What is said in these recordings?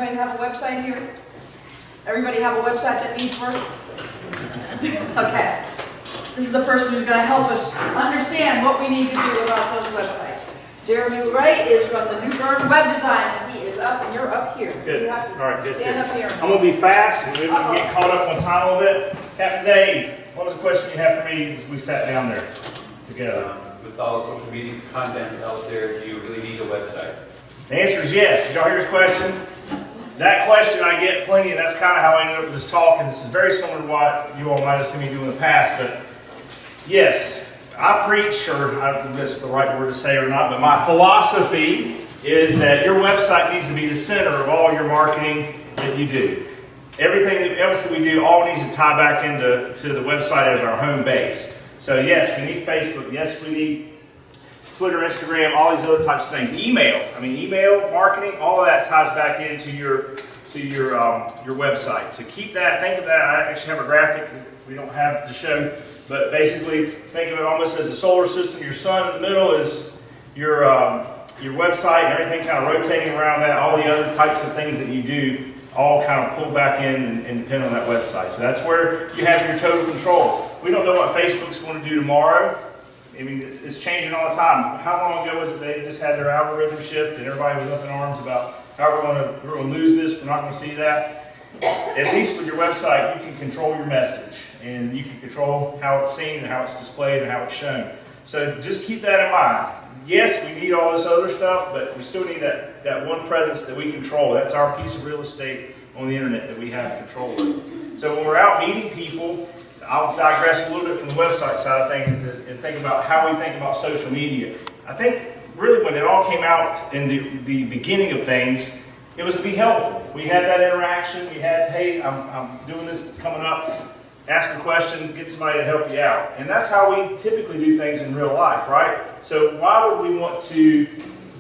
everybody have a website here? Everybody have a website that needs work? Okay. This is the person who's going to help us understand what we need to do about those websites. Jeremy LeRay is from the New Bern Web Design, and he is up, and you're up here. Good. You have to All right, good, stand good. up here. I'm going to be fast. We can get caught up on time a little bit. Captain Dave, what was the question you had for me as we sat down there together? With all the social media content out there, do you really need a website? The answer is yes. Did y'all hear his question? That question I get plenty, and that's kind of how I ended up with this talk, and this is very similar to what you all might have seen me do in the past, but yes, I preach, or I don't know if that's the right word to say or not, but my philosophy is that your website needs to be the center of all your marketing that you do. Everything else that we do all needs to tie back into the website as our home base. So yes, we need Facebook, yes, we need Twitter, Instagram, all these other types of things. Email, email marketing, all of that ties back into your website. So keep that, think of that. I actually have a graphic that we don't have to show, but basically think of it almost as a solar system. Your sun in the middle is your website, and everything kind of rotating around that. All the other types of things that you do all kind of pull back in and depend on that website. So that's where you have your total control. We don't know what Facebook's going to do tomorrow. I mean, it's changing all the time. How long ago was it they just had their algorithm shift and everybody was up in arms about how we're going to lose this, we're not going to see that? At least with your website, you can control your message and you can control how it's seen and how it's displayed and how it's shown. So just keep that in mind. Yes, we need all this other stuff, but we still need that one presence that we control. That's our piece of real estate on the internet that we have control of. So when we're out meeting people, I'll digress a little bit from the website side of things and think about how we think about social media. I think really when it all came out in the beginning of things, it was to be helpful. We had that interaction. We had, hey, I'm doing this coming up. Ask a question, get somebody to help you out. And that's how we typically do things in real life, right? So why would we want to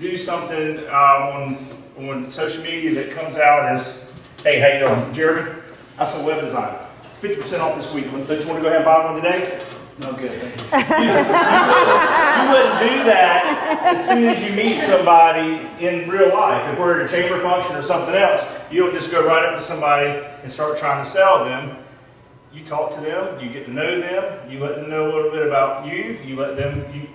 do something on social media that comes out as, hey, how you doing? Jeremy, I saw web design. 50% off this week. Don't you want to go ahead and buy one today? No good. You wouldn't do that as soon as you meet somebody in real life. If we're at a chamber function or something else, you don't just go right up to somebody and start trying to sell them. You talk to them, you get to know them, you let them know a little bit about you, you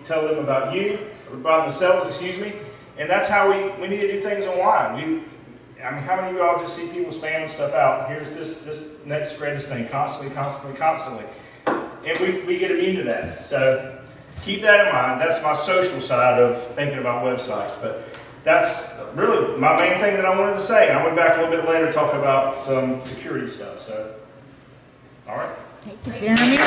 tell them about you, or about themselves, excuse me, and that's how we need to do things online. How many of y'all just see people spamming stuff out? Here's this next greatest thing, constantly. And we get immune to that. So keep that in mind. That's my social side of thinking about websites. But that's really my main thing that I wanted to say. I went back a little bit later to talk about some security stuff. So, all right. Thank you, Jeremy.